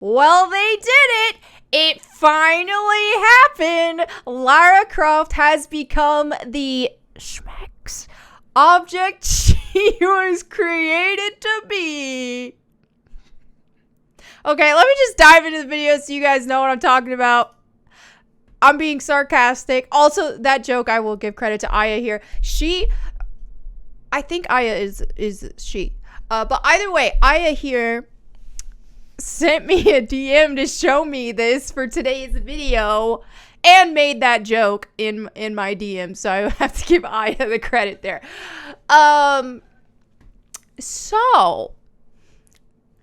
Well, they did it! It finally happened! Lara Croft has become the Sh3xh object she was created to be. Okay, let me just dive into the video so you guys know what I'm talking about. I'm being sarcastic. Also, that joke, I will give credit to Aya here. I think Aya is she. But either way, Aya here sent me a DM to show me this for today's video and made that joke in my DM. So I have to give Aya the credit there. So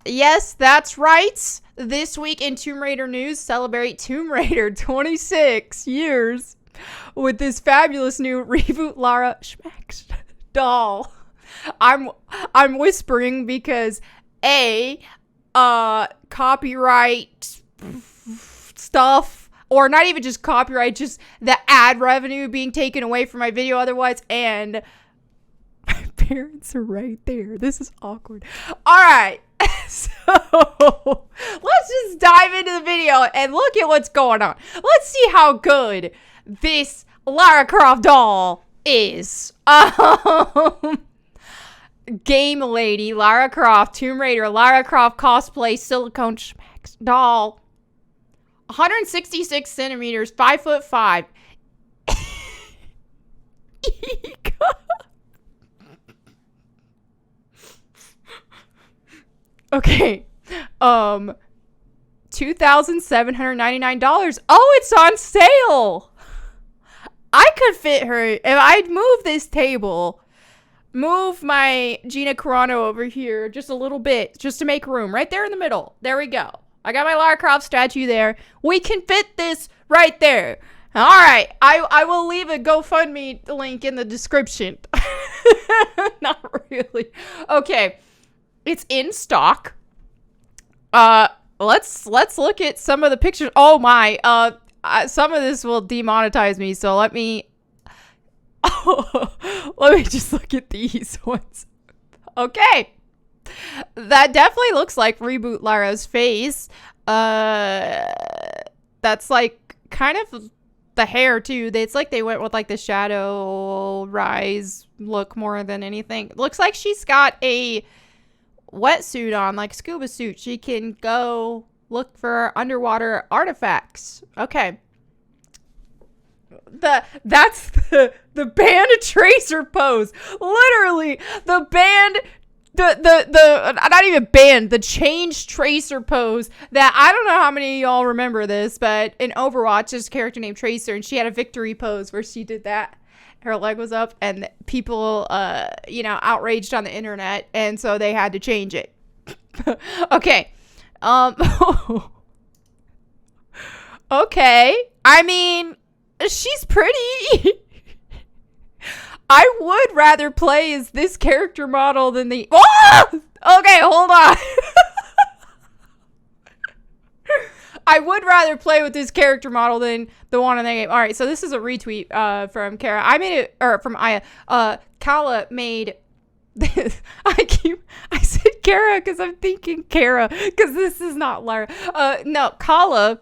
yes, that's right. This week in Tomb Raider news, celebrate Tomb Raider 26 years with this fabulous new reboot Lara Sh3xh doll. I'm whispering because copyright stuff, or not even just copyright, just the ad revenue being taken away from my video otherwise, and my parents are right there. This is awkward. All right. So let's just dive into the video and look at what's going on. Let's see how good this Lara Croft doll is. Game lady, Lara Croft, Tomb Raider, Lara Croft cosplay, silicone Sh3xh doll. 166 centimeters, 5'5". Okay. $2,799. Oh, it's on sale. I could fit her if I'd move this table. Move my Gina Carano over here just a little bit, just to make room. Right there in the middle. There we go. I got my Lara Croft statue there. We can fit this right there. All right. I will leave a GoFundMe link in the description. Not really. Okay. It's in stock. Let's look at some of the pictures. Oh my. Some of this will demonetize me, so let me just look at these ones. Okay. That definitely looks like reboot Lara's face. That's like kind of the hair too. It's like they went with like the shadow rise look more than anything. Looks like she's got a wetsuit on, like scuba suit. She can go look for underwater artifacts. Okay. That's the band tracer pose. Literally, the band, the not even band, the change tracer pose that I don't know how many of y'all remember this, but in Overwatch, there's a character named Tracer, and she had a victory pose where she did that. Her leg was up, and people, outraged on the internet, and so they had to change it. Okay. Okay. I mean, she's pretty. I would rather play as this character model than the... Oh! Okay, hold on. I would rather play with this character model than the one in the game. All right, so this is a retweet from Kara. I made it, or from Aya. Kala made this. I said Kara because I'm thinking Kara, because this is not Lara. No, Kala.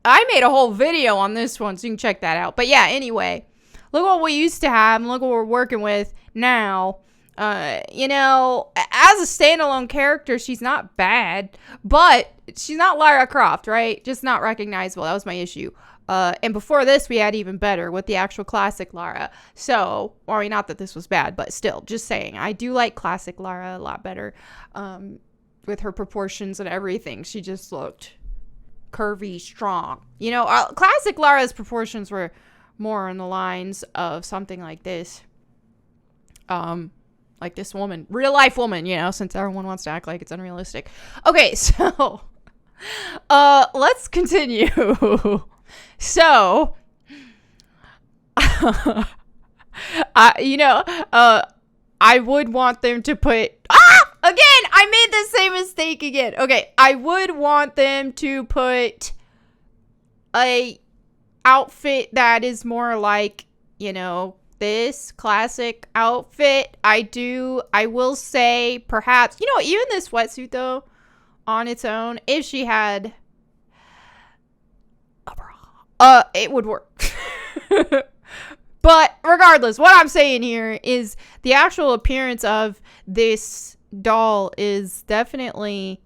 I made a whole video on this one, so you can check that out. But yeah, anyway, look what we used to have, and look what we're working with now. As a standalone character, she's not bad, but she's not Lara Croft, right? Just not recognizable. That was my issue. And before this, we had even better with the actual classic Lara. So, not that this was bad, but still, just saying. I do like classic Lara a lot better, with her proportions and everything. She just looked curvy, strong. Classic Lara's proportions were more in the lines of something like this. Like this woman, real life woman, since everyone wants to act like it's unrealistic. Okay, so, let's continue. So, I would want them to put, again, I made the same mistake again. Okay, I would want them to put a outfit that is more like, this classic outfit. I will say perhaps, even this wetsuit though, on its own, if she had a bra, it would work. But regardless, what I'm saying here is the actual appearance of this doll is definitely,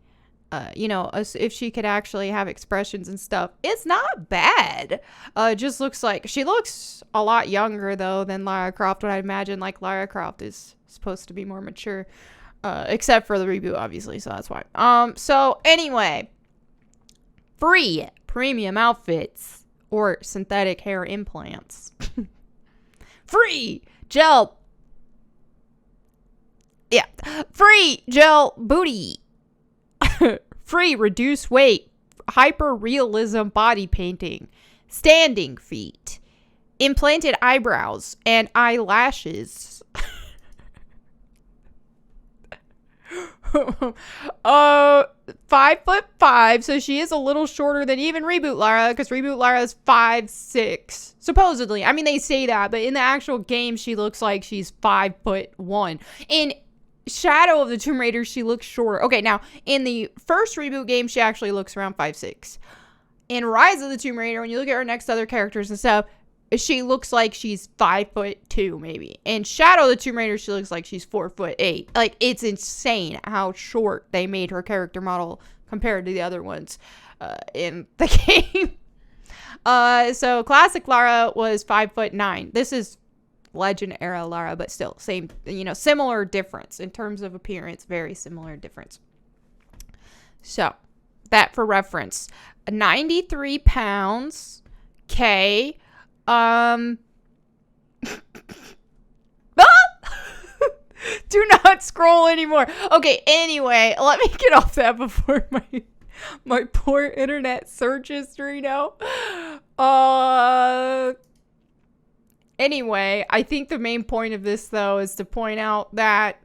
if she could actually have expressions and stuff, it's not bad. It just looks like she looks a lot younger though than Lara Croft. What I imagine, like, Lara Croft is supposed to be more mature, except for the reboot, obviously. So that's why. So anyway, free premium outfits or synthetic hair implants. Free gel. Yeah. Free gel booty. Free reduced weight. Hyper realism body painting. Standing feet. Implanted eyebrows and eyelashes. 5'5", so she is a little shorter than even Reboot Lara, because Reboot Lara is 5'6", supposedly. I mean, they say that, but in the actual game, she looks like she's 5'1". In Shadow of the Tomb Raider, she looks shorter. Okay, now, in the first Reboot game, she actually looks around 5'6". In Rise of the Tomb Raider, when you look at her next to other characters and stuff, she looks like she's 5'2", maybe. In Shadow of the Tomb Raider, she looks like she's 4'8". Like, it's insane how short they made her character model compared to the other ones in the game. So classic Lara was 5'9". This is Legend era Lara, but still same, similar difference in terms of appearance. Very similar difference. So that for reference, 93 pounds. Okay. Do not scroll anymore. Okay, anyway, let me get off that before my poor internet search history now. Anyway, I think the main point of this, though, is to point out that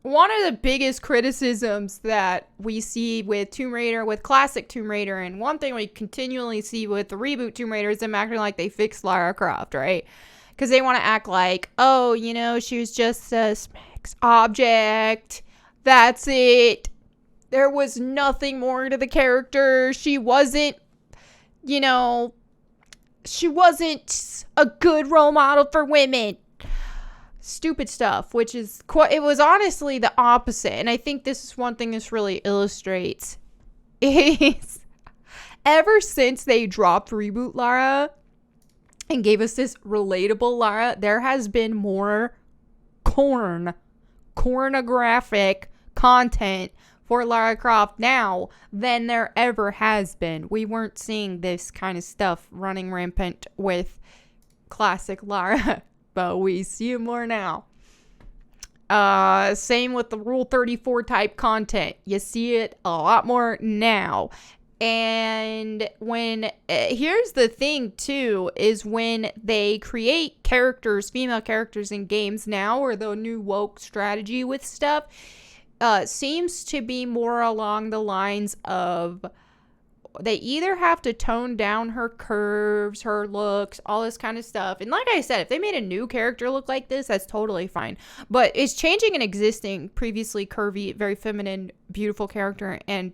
one of the biggest criticisms that we see with Tomb Raider, with classic Tomb Raider, and one thing we continually see with the reboot Tomb Raider is them acting like they fixed Lara Croft, right? Because they want to act like, oh, she was just a Shm3xh object. That's it. There was nothing more to the character. She wasn't, she wasn't a good role model for women. Stupid stuff, which is it was honestly the opposite. And I think this is one thing this really illustrates is ever since they dropped Reboot Lara and gave us this relatable Lara, there has been more pornographic content for Lara Croft now than there ever has been. We weren't seeing this kind of stuff running rampant with classic Lara, but we see it more now. Same with the Rule 34 type content. You see it a lot more now. And when, here's the thing too, is when they create characters, female characters in games now, or the new woke strategy with stuff, seems to be more along the lines of they either have to tone down her curves, her looks, all this kind of stuff. And like I said, if they made a new character look like this, that's totally fine. But it's changing an existing, previously curvy, very feminine, beautiful character and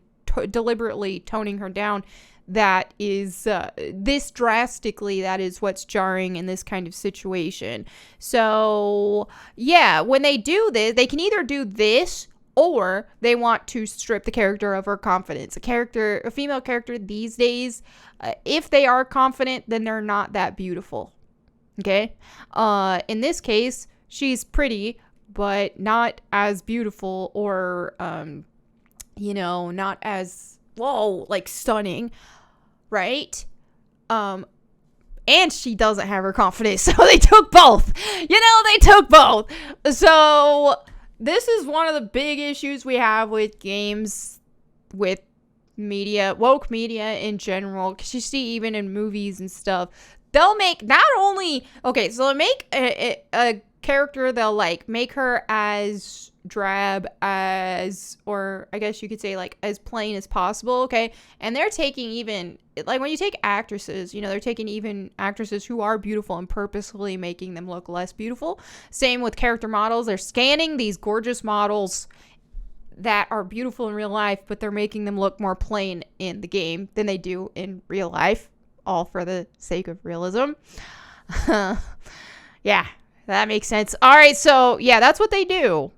deliberately toning her down. That is this drastically, that is what's jarring in this kind of situation. So yeah, when they do this, they can either do this or they want to strip the character of her confidence. A female character these days, if they are confident, then they're not that beautiful. Okay? In this case, she's pretty, but not as beautiful or, not as, stunning. Right? And she doesn't have her confidence. So they took both. They took both. So this is one of the big issues we have with games, with media, woke media in general. Because you see, even in movies and stuff, they'll make not only, okay, so they'll make a character, they'll make her as drab as, or I guess you could say as plain as possible, okay? And they're taking even, when you take actresses, they're taking even actresses who are beautiful and purposefully making them look less beautiful. Same with character models. They're scanning these gorgeous models that are beautiful in real life, but they're making them look more plain in the game than they do in real life, all for the sake of realism. Yeah, that makes sense. All right, so yeah, that's what they do.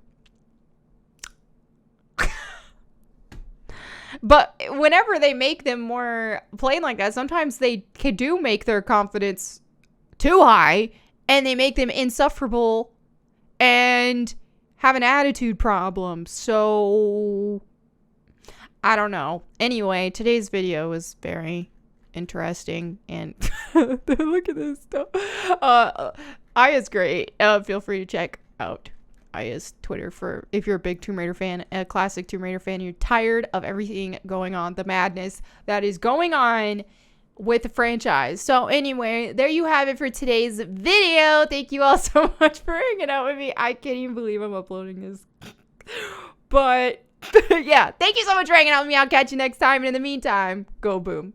But whenever they make them more plain like that, sometimes they do make their confidence too high, and they make them insufferable and have an attitude problem. So I don't know. Anyway, today's video was very interesting, and look at this stuff. Aya's great. Feel free to check out Aya's Twitter for if you're a big Tomb Raider fan, a classic Tomb Raider fan. You're tired of everything going on, the madness that is going on with the franchise. So anyway, there you have it for today's video. Thank you all so much for hanging out with me. I can't even believe I'm uploading this. But yeah, thank you so much for hanging out with me. I'll catch you next time. And in the meantime, go boom.